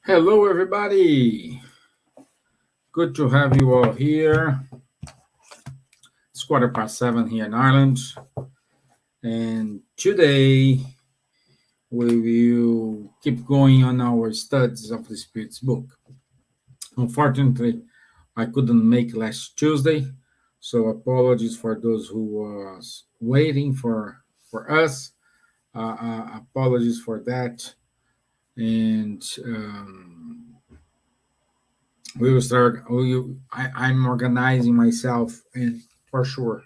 Hello, everybody. Good to have you all here. It's 7:15 here in Ireland. And today we will keep going on our studies of the Spirit's book. Unfortunately, I couldn't make last Tuesday, so apologies for those who was waiting for us. Apologies for that. And we will start. I'm organizing myself, and for sure,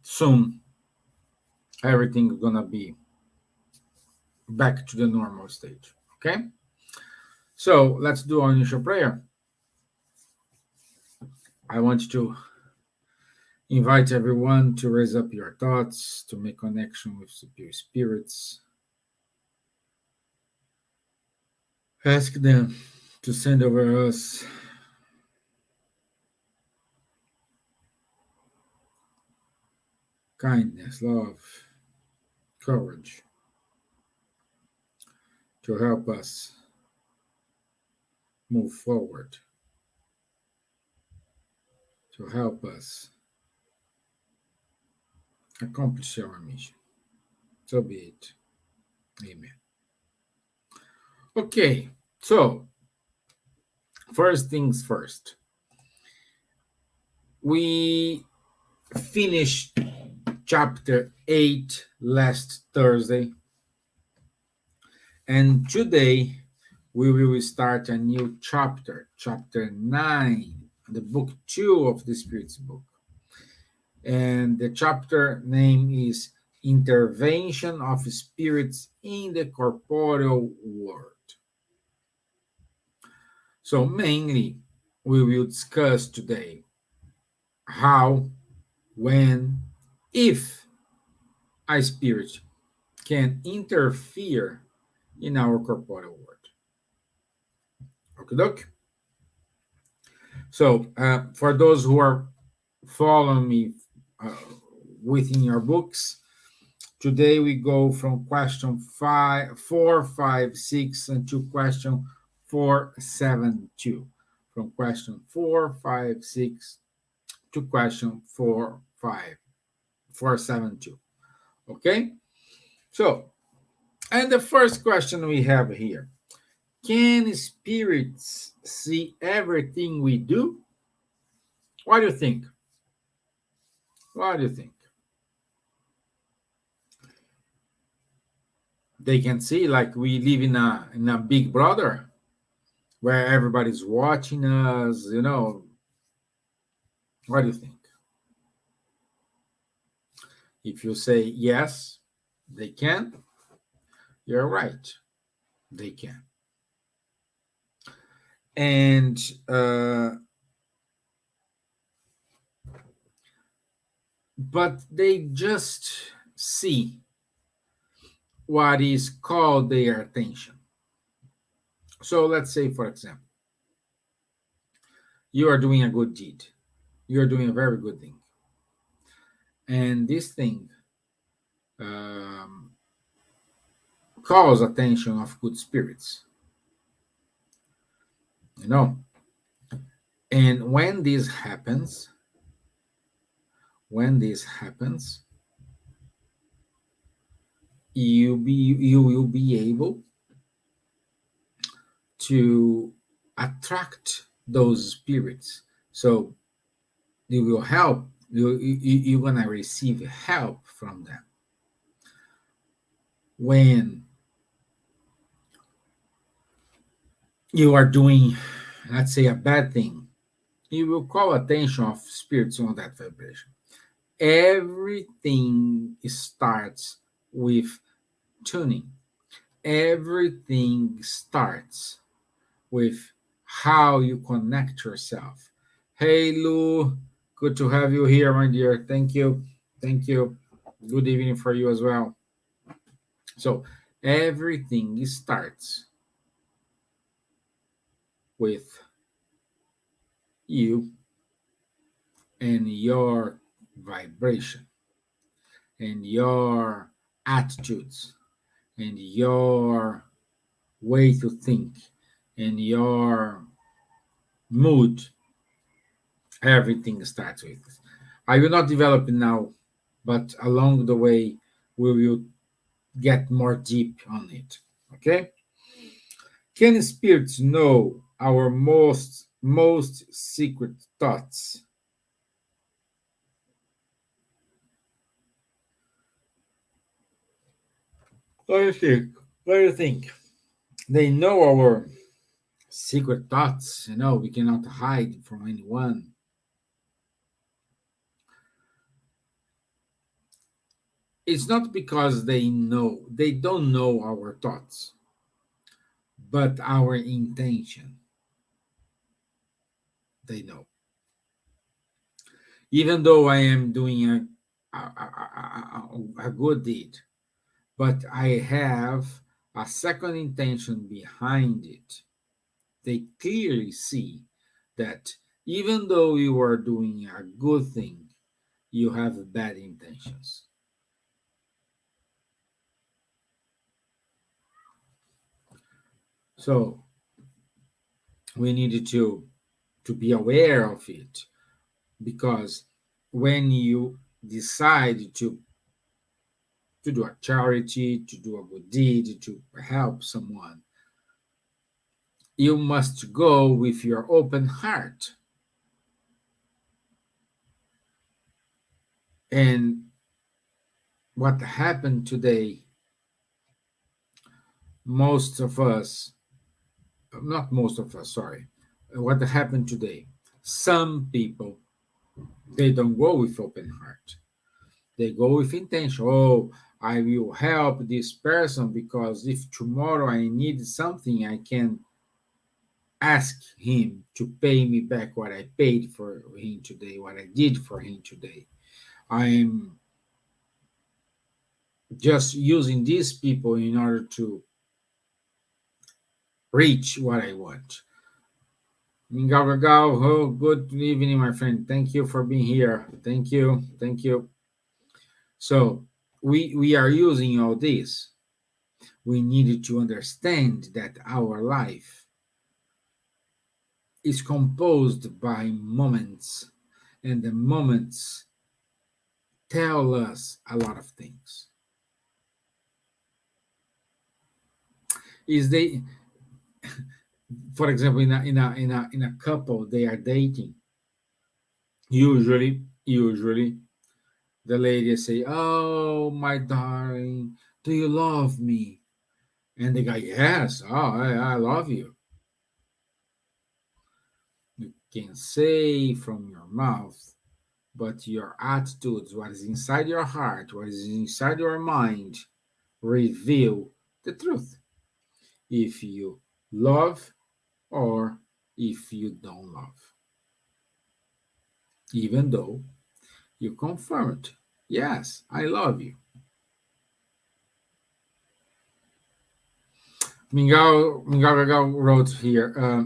soon everything is gonna be back to the normal stage. Okay. So let's do our initial prayer. I want to invite everyone to raise up your thoughts, to make connection with superior spirits. Ask them to send over us kindness, love, courage to help us move forward, to help us accomplish our mission. So be it. Amen. Okay, so first things first. We finished chapter 8 last Thursday, and today we will start a new chapter, chapter 9, the book 2 of the Spirit's book. And the chapter name is Intervention of Spirits in the Corporeal World. So mainly, we will discuss today how, when, if a spirit can interfere in our corporeal world. Okay. So, for those who are following me within your books, today we go from question 4, 5, 6, and to question 472. From question 4, 5, 6 to question 4, 5, 472. Okay? So, and the first question we have here: can spirits see everything we do? What do you think? What do you think? They can see, like we live in a Big Brother where everybody's watching us, you know. What do you think? If you say yes, they can, you're right. They can. And but they just see what is called their attention. So let's say, for example, you are doing a good deed. You're doing a very good thing. And this thing calls attention of good spirits. You know? And when this happens, you will be able to attract those spirits. So you will help, you're going to receive help from them. When you are doing, let's say, a bad thing, you will call attention of spirits on that vibration. Everything starts with tuning. Everything starts with how you connect yourself. Hey, Lou, good to have you here, my dear. Thank you. Good evening for you as well. So Everything starts with you and your vibration and your attitudes and your way to think and your mood. Everything starts with this. I will not develop it now, but along the way, we will get more deep on it. Okay? Can spirits know our most secret thoughts? What do you think? What do you think? They know our secret thoughts. We cannot hide from anyone. It's not because they don't know our thoughts, but our intention. They know. Even though I am doing a good deed, but I have a second intention behind it. They clearly see that even though you are doing a good thing, you have bad intentions. So we needed to be aware of it, because when you decide to do a charity, to do a good deed, to help someone, you must go with your open heart. And what happened today, most of us, not most of us, sorry, what happened today, some people, they don't go with open heart. They go with intention. Oh, I will help this person because if tomorrow I need something, I can ask him to pay me back what I paid for him today, what I did for him today. I'm just using these people in order to reach what I want. Mingao Gagao, oh, good evening, my friend. Thank you for being here. Thank you. Thank you. So we are using all this. We needed to understand that our life is composed by moments, and the moments tell us a lot of things. Is they, for example, in a couple, they are dating. Usually, the lady say, "Oh, my darling, do you love me?" And the guy, "Yes, oh, I love you." You can say from your mouth, but your attitudes, what is inside your heart, what is inside your mind, reveal the truth. If you love or if you don't love. Even though you confirm it. Yes, I love you. Mingao wrote here,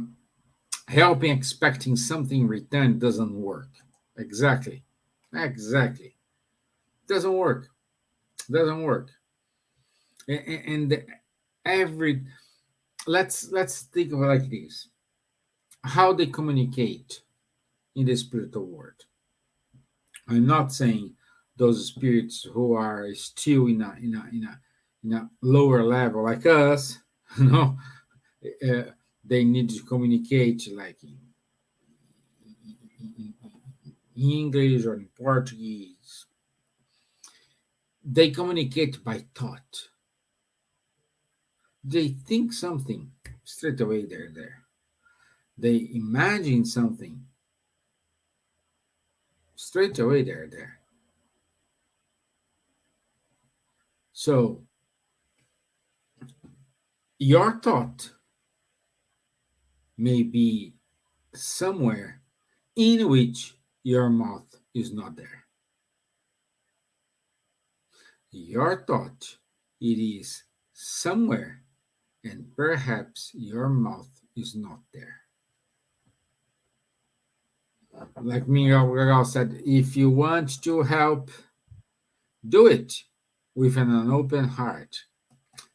helping expecting something in return doesn't work. Exactly. Exactly. Doesn't work. Doesn't work. And every let's think of it like this. How they communicate in the spiritual world. I'm not saying those spirits who are still in a lower level like us, you know, uh, they need to communicate like in English or in Portuguese. They communicate by thought. They think something, straight away they're there. They imagine something, straight away they're there. So your thought may be somewhere in which your mouth is not there. Your thought, it is somewhere, and perhaps your mouth is not there. Like Miguel said, if you want to help, do it with an open heart.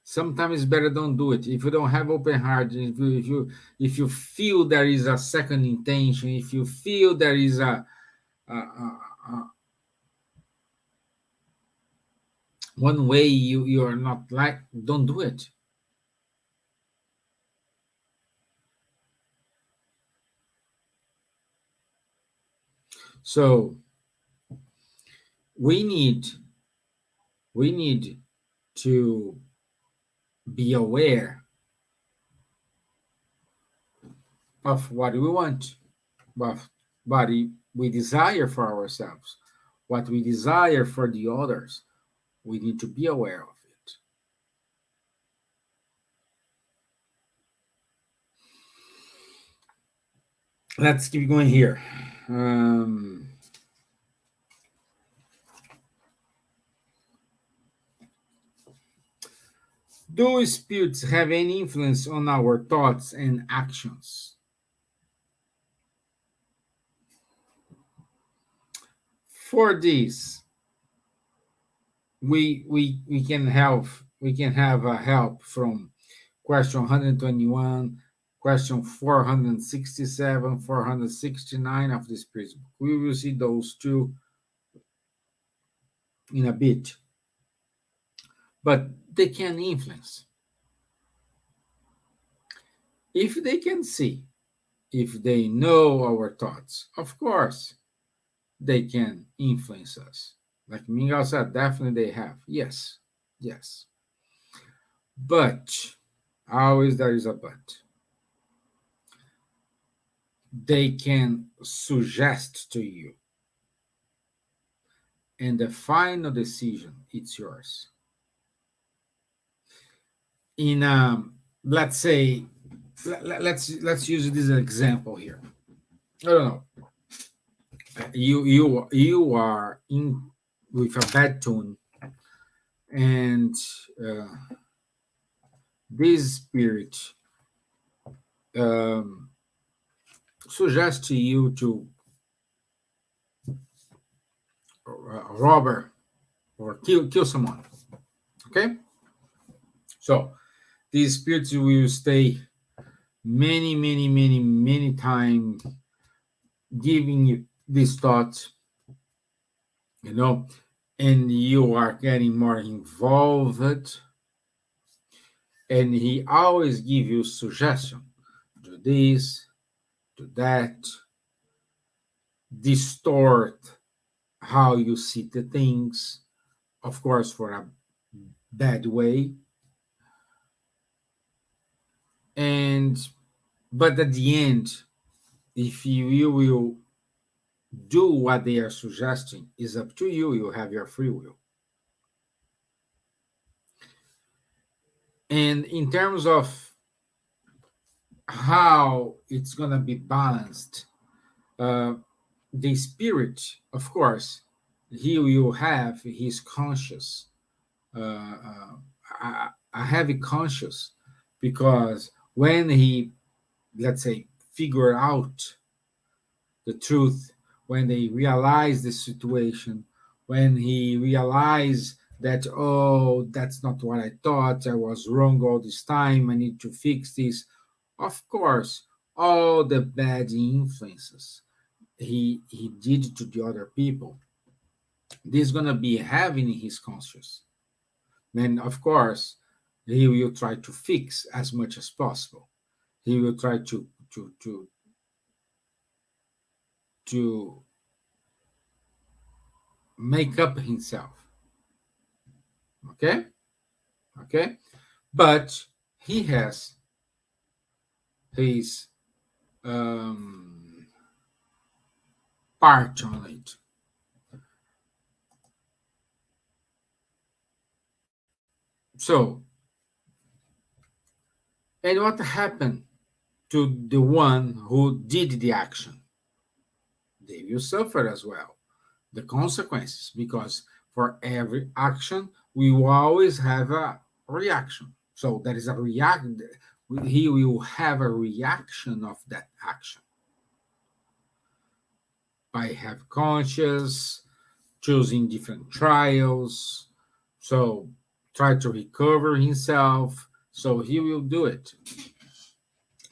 Sometimes it's better don't do it. If you don't have open heart, if you feel there is a second intention, if you feel there is a one way you are not like, don't do it. So we need to be aware of what we want, of what we desire for ourselves, what we desire for the others. We need to be aware of it. Let's keep going here. Do spirits have any influence on our thoughts and actions? For this, we can have a help from question 121, question 467, 469 of the Spirit's book. We will see those two in a bit, but they can influence. If they can see, if they know our thoughts, of course, they can influence us. Like Miguel said, definitely they have. Yes, yes. But, always there is a but. They can suggest to you, and the final decision, it's yours. In let's say, let's use this example here. I don't know. You are in with a bad tune, and this spirit suggests to you to rob or kill someone. Okay, so these spirits will stay many times giving you this thought, and you are getting more involved, and he always give you suggestion: do this, do that, distort how you see the things, of course, for a bad way. But at the end, if you will do what they are suggesting, is up to you. You have your free will. And in terms of how it's going to be balanced, the spirit, of course, he will have his conscious, a heavy conscious, because when he, let's say, figure out the truth, when they realize the situation, when he realized that, oh, that's not what I thought, I was wrong all this time, I need to fix this. Of course, all the bad influences he did to the other people, this is going to be heavy in his conscience. Then, of course, he will try to fix as much as possible. He will try to make up himself. Okay? But he has his part on it. So, and what happened to the one who did the action? They will suffer as well the consequences, because for every action we will always have reaction. So there is a react. He will have a reaction of that action by have conscious, choosing different trials. So try to recover himself. So he will do it.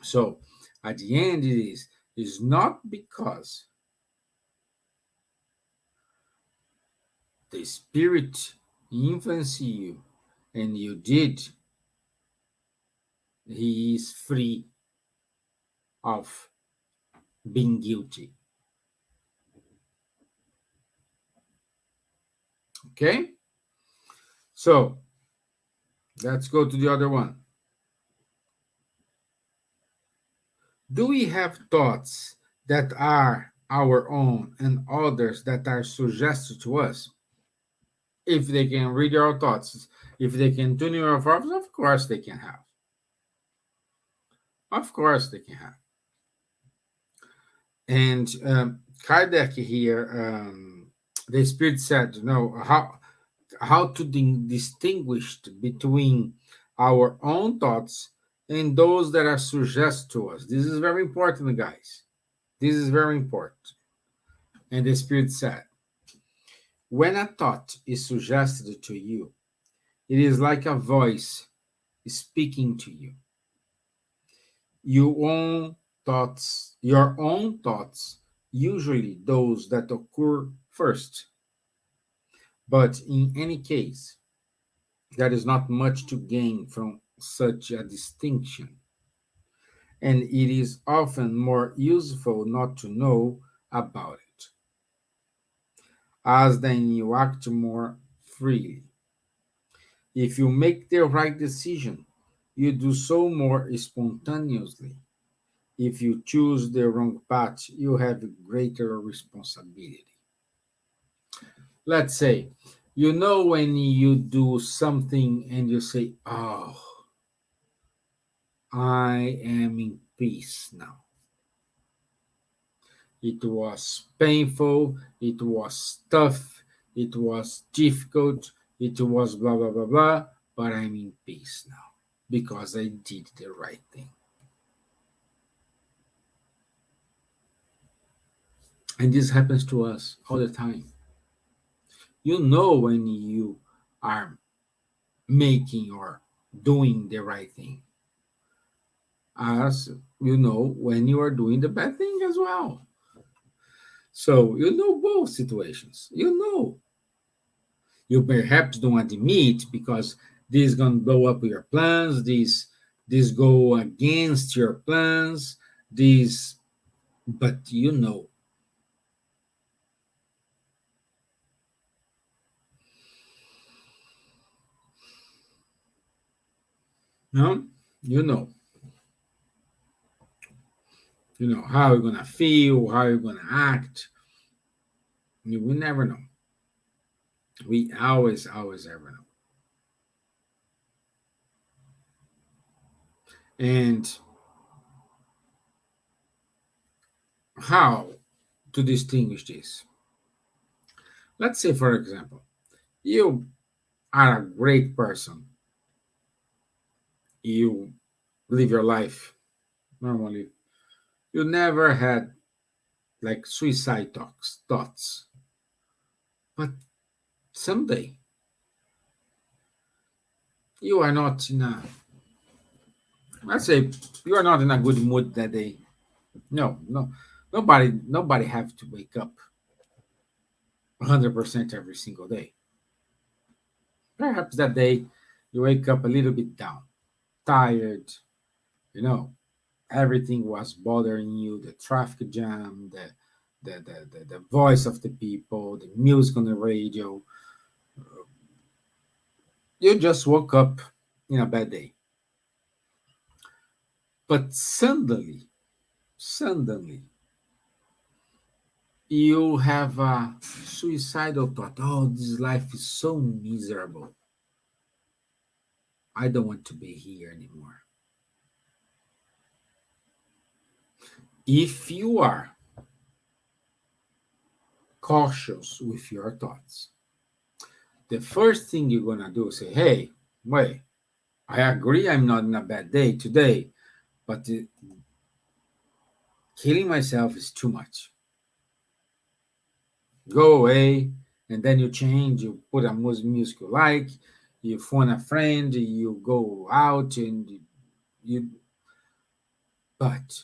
So at the end, is not because the spirit influenced you and you did, he is free of being guilty. Okay? So let's go to the other one. Do we have thoughts that are our own and others that are suggested to us? If they can read our thoughts, if they can tune our thoughts, of course they can have. Of course they can have. And Kardec here, the Spirit said, how to distinguish between our own thoughts and those that are suggested to us. This is very important, guys. This is very important. And the Spirit said, when a thought is suggested to you, it is like a voice speaking to you. Your own thoughts, usually those that occur first. But in any case, there is not much to gain from such a distinction. And it is often more useful not to know about it, as then you act more freely. If you make the right decision, you do so more spontaneously. If you choose the wrong path, you have greater responsibility. Let's say, when you do something and you say, oh, I am in peace now. It was painful, it was tough, it was difficult, it was blah, blah, blah, blah, but I'm in peace now because I did the right thing. And this happens to us all the time. When you are making or doing the right thing, as when you are doing the bad thing as well. So both situations. You perhaps don't admit because this is going to blow up your plans. This go against your plans. But no, you know how you're gonna feel, how you're gonna act. You will never know. We always ever know. And how to distinguish this? Let's say, for example, you are a great person. You live your life normally. You never had like suicide thoughts. But someday you are not in a, let's say you are not in a good mood that day. No. Nobody have to wake up 100% every single day. Perhaps that day you wake up a little bit down, tired, everything was bothering you, the traffic jam, the voice of the people, the music on the radio. You just woke up in a bad day. But suddenly, you have a suicidal thought. Oh, this life is so miserable. I don't want to be here anymore. If you are cautious with your thoughts, the first thing you're going to do is say, hey, wait, I agree I'm not in a bad day today, but killing myself is too much. Go away, and then you change, you put a music you like, you phone a friend, you go out, and you. But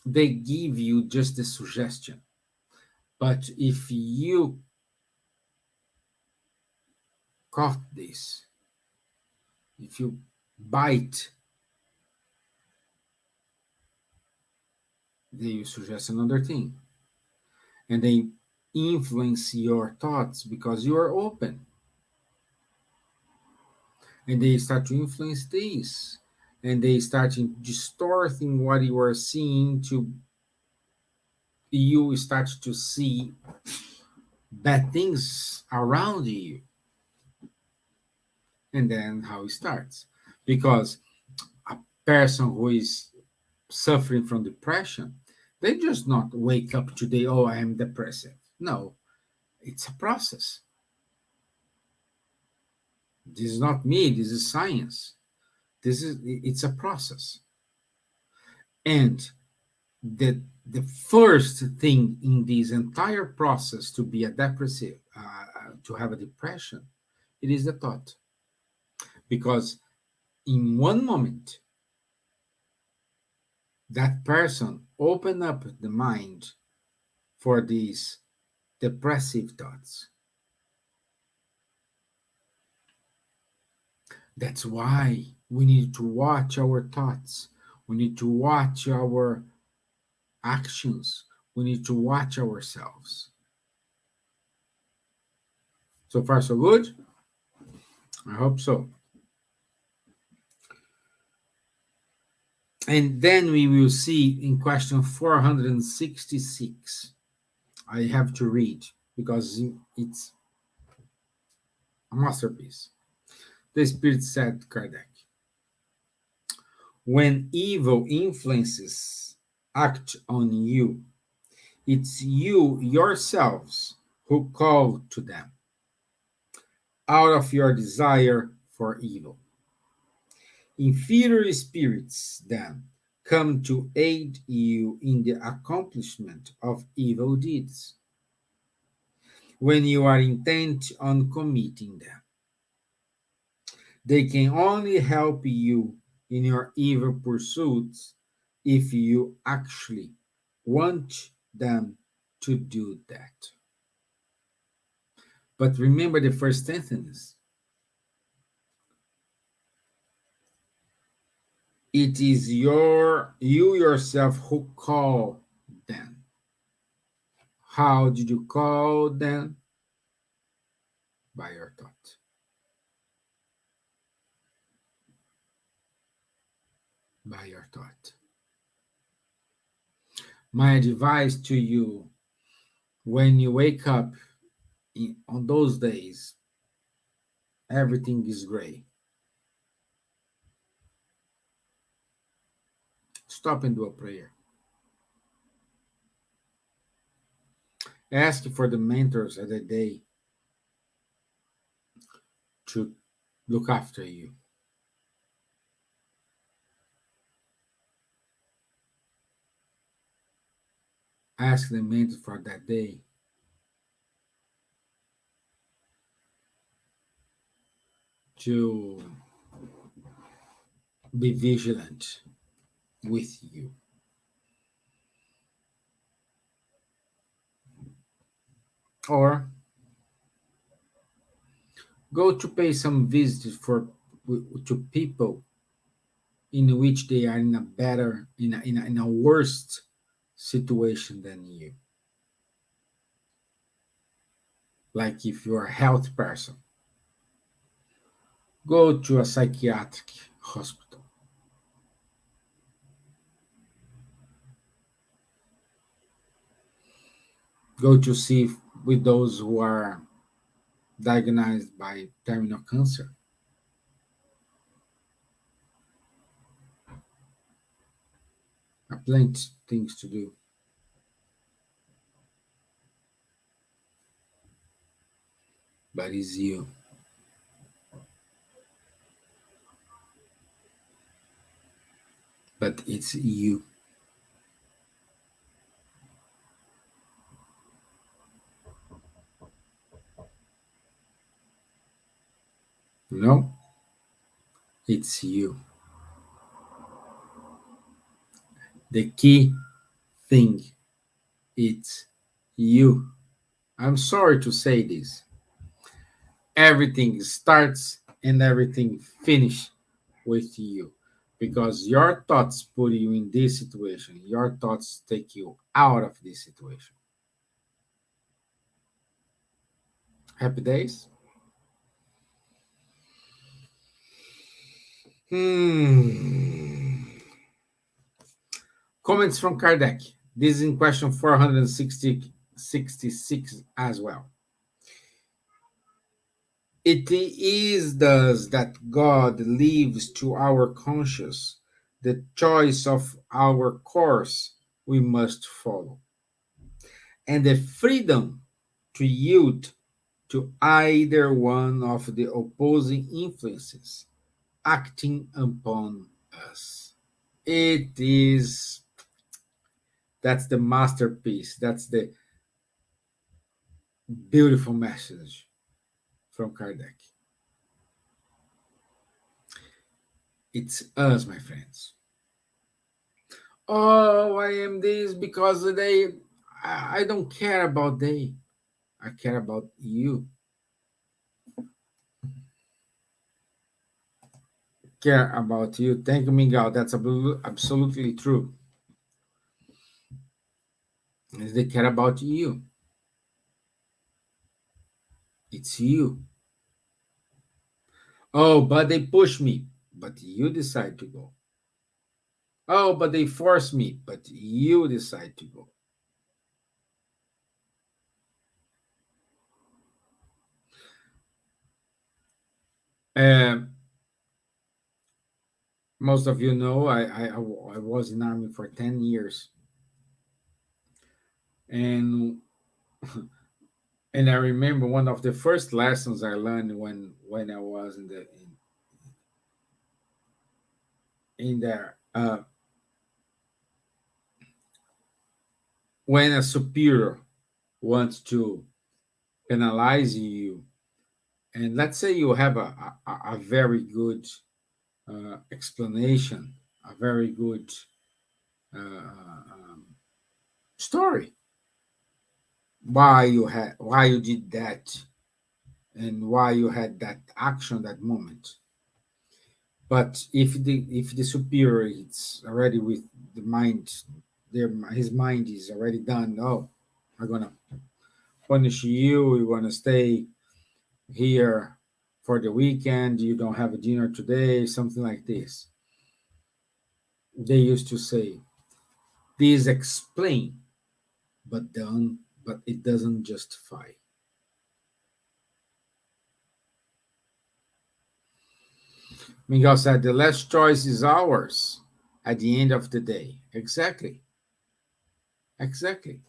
they give you just a suggestion. But if you caught this, if you bite, they suggest another thing, and they influence your thoughts because you are open, and they start to influence this, and they start distorting what you are seeing to you start to see bad things around you, and then how it starts. Because a person who is suffering from depression, they just not wake up today, oh, I am depressed. No, it's a process. This is not me, this is science. It's a process. And the first thing in this entire process to be a depressive, to have a depression, it is the thought. Because in one moment, that person open up the mind for these depressive thoughts. That's why we need to watch our thoughts. We need to watch our actions. We need to watch ourselves. So far, so good? I hope so. And then we will see in question 466. I have to read because it's a masterpiece. The Spirit said, Kardec, when evil influences act on you, it's you yourselves who call to them out of your desire for evil. Inferior spirits, then, come to aid you in the accomplishment of evil deeds when you are intent on committing them. They can only help you in your evil pursuits if you actually want them to do that. But remember the first sentence. It is you yourself who call them. How did you call them? By your thought. By your thought. My advice to you, when you wake up on those days, everything is gray. Stop and do a prayer. Ask for the mentors of the day to look after you. Ask the mentor for that day to be vigilant with you. Or go to pay some visits to people in which they are in a better, in a worse situation than you. Like if you're a health person, go to a psychiatric hospital. Go to see with those who are diagnosed by terminal cancer. There are plenty of things to do. But it's you. but it's you. No, it's you. The key thing, it's you. I'm sorry to say this. Everything starts and everything finish with you, because your thoughts put you in this situation. Your thoughts take you out of this situation. Happy days. Hmm. Comments from Kardec. This is in question 466 as well. It is thus that God leaves to our conscience the choice of our course we must follow, and the freedom to yield to either one of the opposing influences acting upon us. It is, that's the masterpiece. That's the beautiful message from Kardec. It's us, my friends. Oh, I am this because they, I don't care about they. I care about you. Care about you. Thank you, Miguel. That's absolutely true. They care about you. It's you. Oh, but they push me. But you decide to go. Oh, but they force me. But you decide to go. Um, Most of you know I was in army for 10 years, and I remember one of the first lessons I learned when I was in there, when a superior wants to penalize you, and let's say you have a very good explanation, a very good story why you did that and why you had that action that moment. But if the superior is already with the mind, his mind is already done. Oh, I'm gonna punish you. You're gonna stay here for the weekend. You don't have a dinner today. Something like this. They used to say, "This explain, but done, but it doesn't justify." Miguel said, "The last choice is ours at the end of the day." Exactly. Exactly.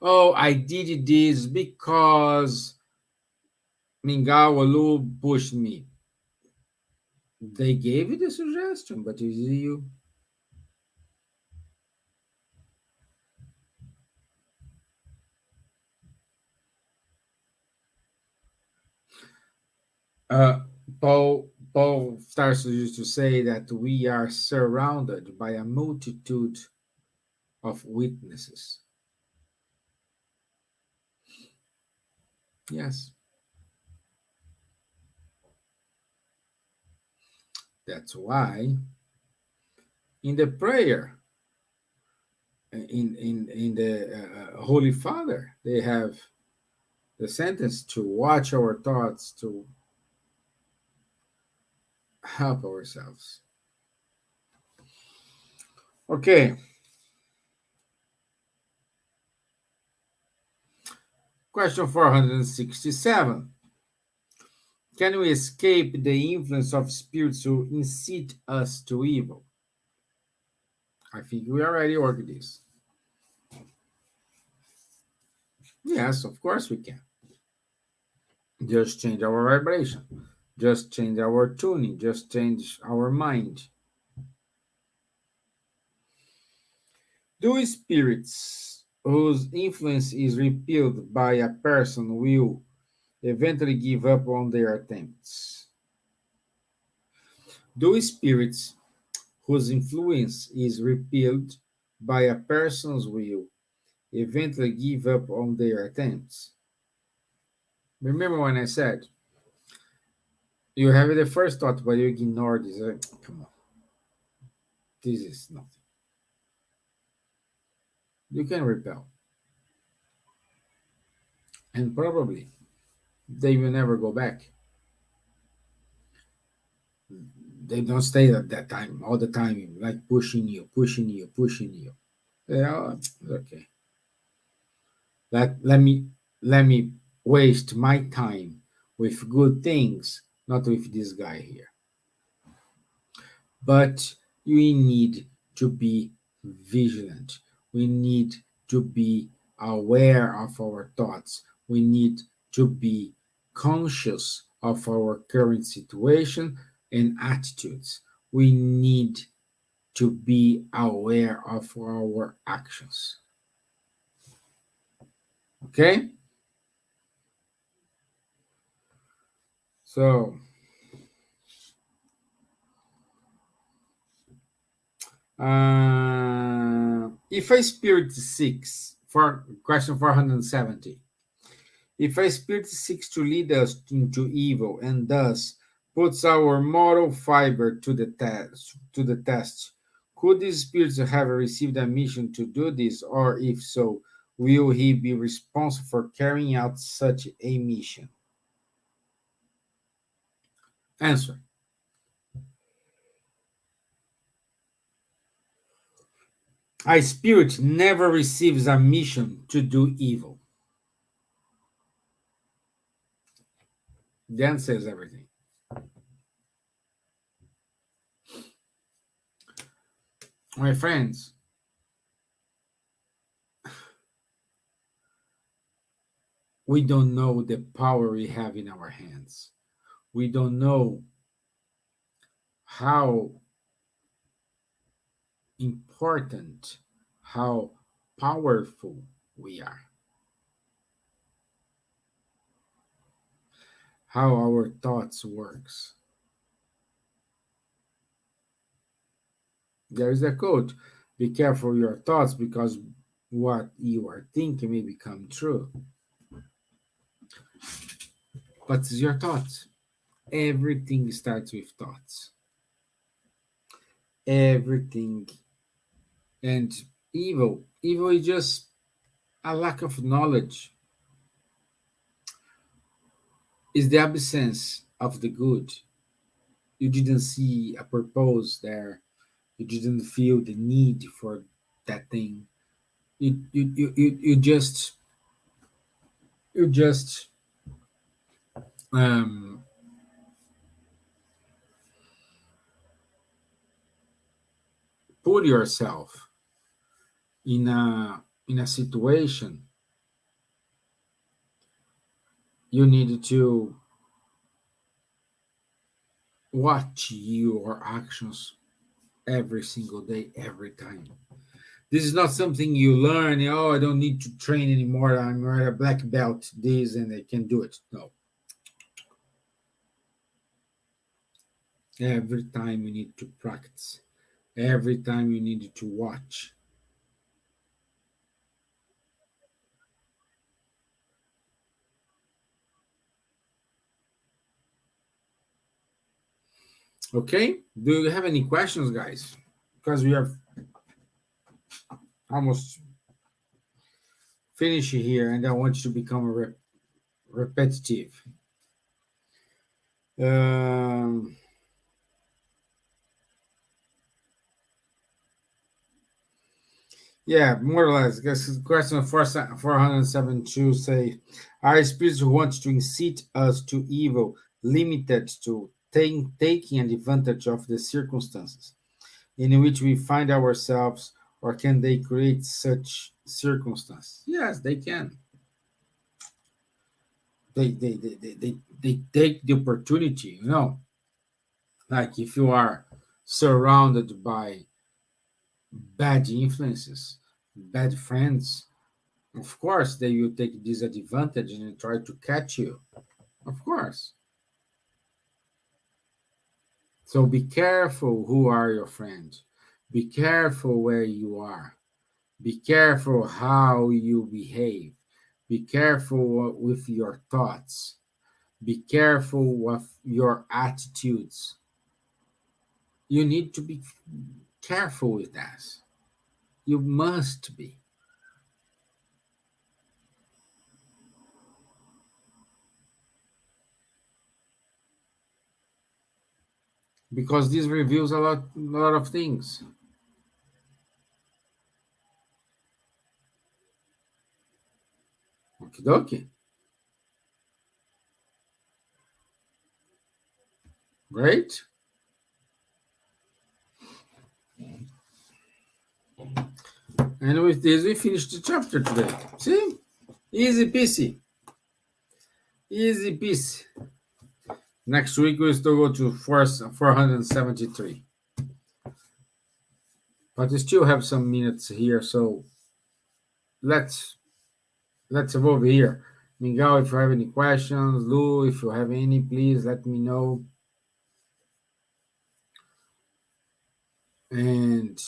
Oh, I did this because Mingawalu pushed me. They gave you the suggestion, but is it you? Uh, Paul Tarsus used to say that we are surrounded by a multitude of witnesses. Yes, that's why in the prayer, in the Holy Father, they have the sentence to watch our thoughts, to help ourselves. Okay, question 467. Can we escape the influence of spirits who incite us to evil? I think we already worked this. Yes, of course we can. Just change our vibration, just change our tuning, just change our mind. Do spirits whose influence is repelled by a person will eventually give up on their attempts? Do spirits whose influence is repelled by a person's will eventually give up on their attempts? Remember when I said you have the first thought, but you ignore this. Come on, this is nothing. You can repel, and probably they will never go back. They don't stay at that time all the time, like pushing you, pushing you, pushing you. Yeah, okay. Let me waste my time with good things, not with this guy here. But we need to be vigilant. We need to be aware of our thoughts. We need to be conscious of our current situation and attitudes. We need to be aware of our actions. Okay? So, if a spirit seeks, for question 470, if a spirit seeks to lead us into evil and thus puts our moral fiber to the test, could this spirit have received a mission to do this, or if so, will he be responsible for carrying out such a mission? Answer. A spirit never receives a mission to do evil. That says everything. My friends, we don't know the power we have in our hands. We don't know how important, how powerful we are, how our thoughts works. There is a quote, be careful of your thoughts because what you are thinking may become true. What's your thoughts? Everything starts with thoughts. Everything. And evil is just a lack of knowledge, is the absence of the good. You didn't see a purpose there. You didn't feel the need for that thing. You just um, put yourself in a situation you need to watch your actions every single day, every time. This is not something you learn. Oh, I don't need to train anymore. I'm a black belt. This and I can do it. No. Every time you need to practice. Every time you need to watch. Okay? Do you have any questions, guys? Because we are almost finishing here, and I want you to become repetitive. Um, yeah, more or less. Guess question 472 say, are spirits who want to incite us to evil limited to taking advantage of the circumstances in which we find ourselves, or can they create such circumstances? Yes, they can. They take the opportunity, like if you are surrounded by bad influences, bad friends, of course they will take disadvantage and try to catch you. Of course. So be careful who are your friends. Be careful where you are. Be careful how you behave. Be careful with your thoughts. Be careful with your attitudes. You need to be careful with that. You must be. Because this reveals a lot of things. Okie dokie. Great. And with this, we finish the chapter today. See? Easy peasy. Easy peasy. Next week, we still go to 473. But we still have some minutes here, so let's move over here. Miguel, if you have any questions, Lou, if you have any, please let me know. And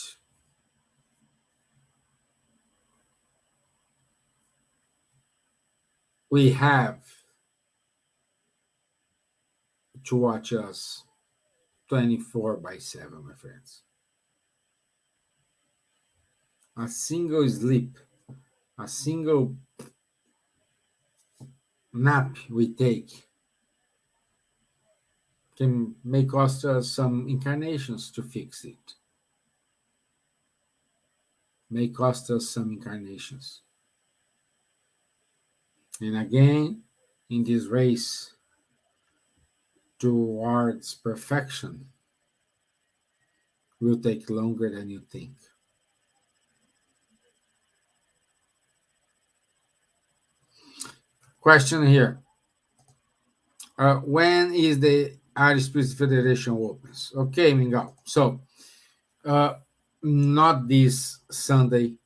we have to watch us 24/7, my friends. A single sleep, a single nap we take can may cost us some incarnations to fix it. May cost us some incarnations. And again, in this race towards perfection, will take longer than you think. Question here. When is the Irish Spiritist Federation opens? Okay, Mingau. So, not this Sunday.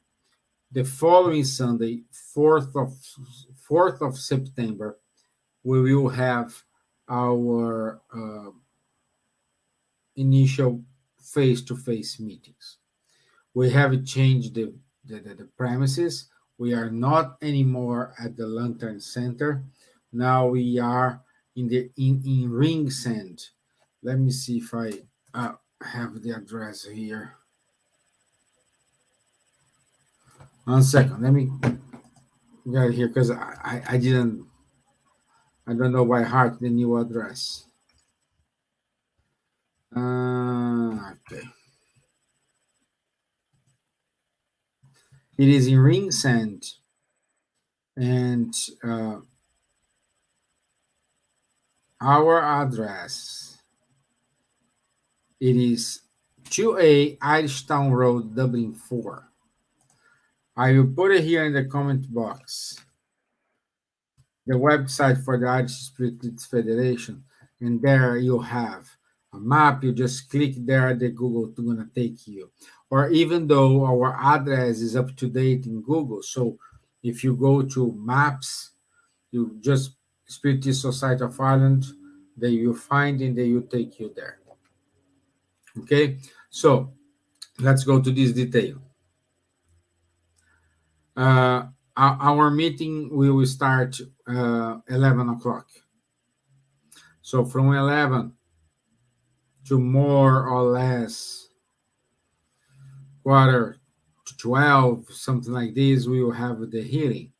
The following Sunday, 4th of September, we will have our initial face-to-face meetings. We have changed the premises. We are not anymore at the Lantern Center. Now we are in Ringsend. Let me see if I have the address here. 1 second. Let me get it here because I don't know by heart the new address. Okay. It is in Ringsend, and our address, it is 2A Irishtown Road, Dublin 4. I will put it here in the comment box. The website for the Irish Spiritist Federation, and there you have a map. You just click there, the Google is going to take you. Or even though our address is up to date in Google, so if you go to maps, you just Spiritist Society of Ireland, then you find and they will take you there. Okay, so let's go to this detail. Our meeting will start 11 o'clock. So from 11 to more or less quarter to 12, something like this, we will have the hearing.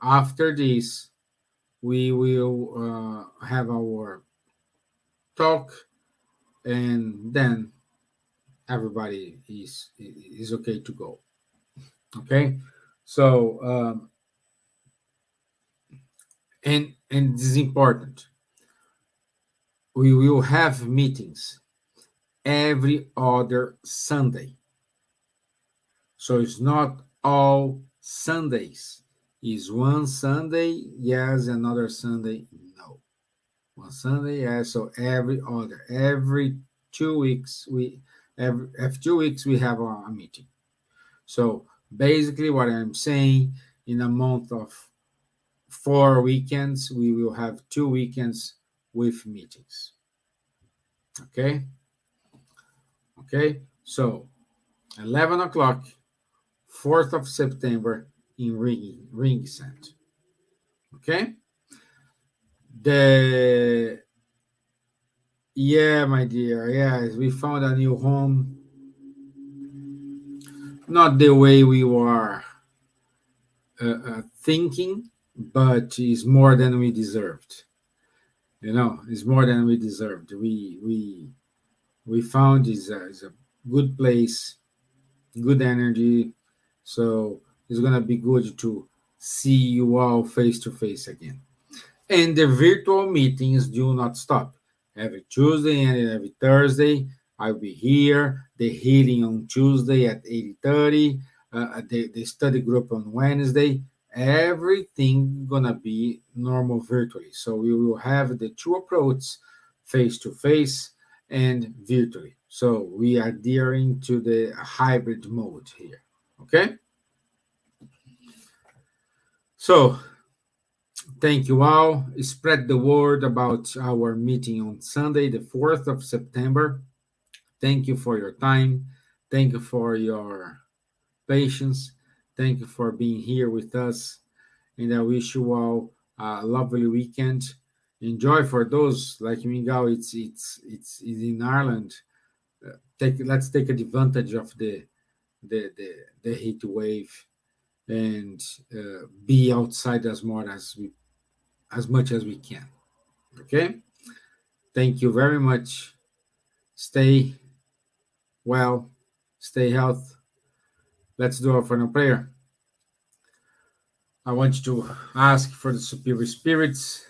After this, we will have our talk, and then everybody is okay to go. Okay, so and this is important. We will have meetings every other Sunday. So it's not all Sundays. Is one Sunday, yes, another Sunday, no. One Sunday, yes, so every 2 weeks, every 2 weeks we have a meeting. So Basically, what I'm saying, in a month of 4 weekends, we will have 2 weekends with meetings. Okay? Okay? So, 11 o'clock, 4th of September in Ringsend. Okay? The Yeah, my dear. Yes, we found a new home. Not the way we were thinking, but it's more than we deserved. It's more than we deserved. We found is a good place, good energy. So it's gonna be good to see you all face to face again. And the virtual meetings do not stop. Every Tuesday and every Thursday, I'll be here. The healing on Tuesday at 8:30. The study group on Wednesday. Everything gonna be normal virtually. So we will have the two approaches, face to face and virtually. So we are adhering to the hybrid mode here. Okay. So thank you all. Spread the word about our meeting on Sunday, the 4th of September. Thank you for your time. Thank you for your patience. Thank you for being here with us. And I wish you all a lovely weekend. Enjoy for those like Mingau. It's in Ireland. Let's take advantage of the heat wave and be outside as much as we can. Okay. Thank you very much. Stay well. Stay healthy. Let's do our final prayer. I want you to ask for the superior spirits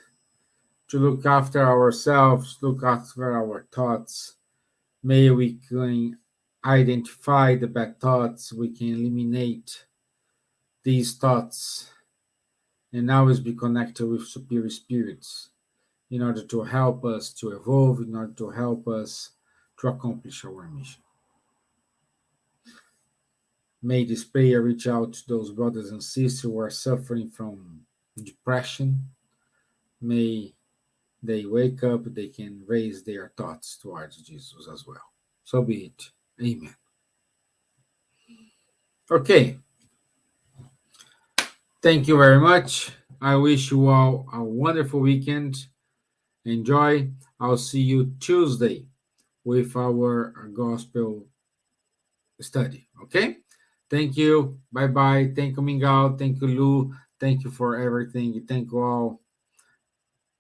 to look after ourselves, look after our thoughts. May we can identify the bad thoughts, we can eliminate these thoughts, and always be connected with superior spirits in order to help us to evolve, in order to help us to accomplish our mission. May this prayer reach out to those brothers and sisters who are suffering from depression. May they wake up, they can raise their thoughts towards Jesus as well. So be it. Amen. Okay. Thank you very much. I wish you all a wonderful weekend. Enjoy. I'll see you Tuesday with our gospel study. Okay? Thank you. Bye bye. Thank you, Mingao. Thank you, Lou. Thank you for everything. Thank you all.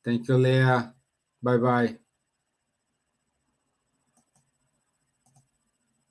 Thank you, Leah. Bye bye.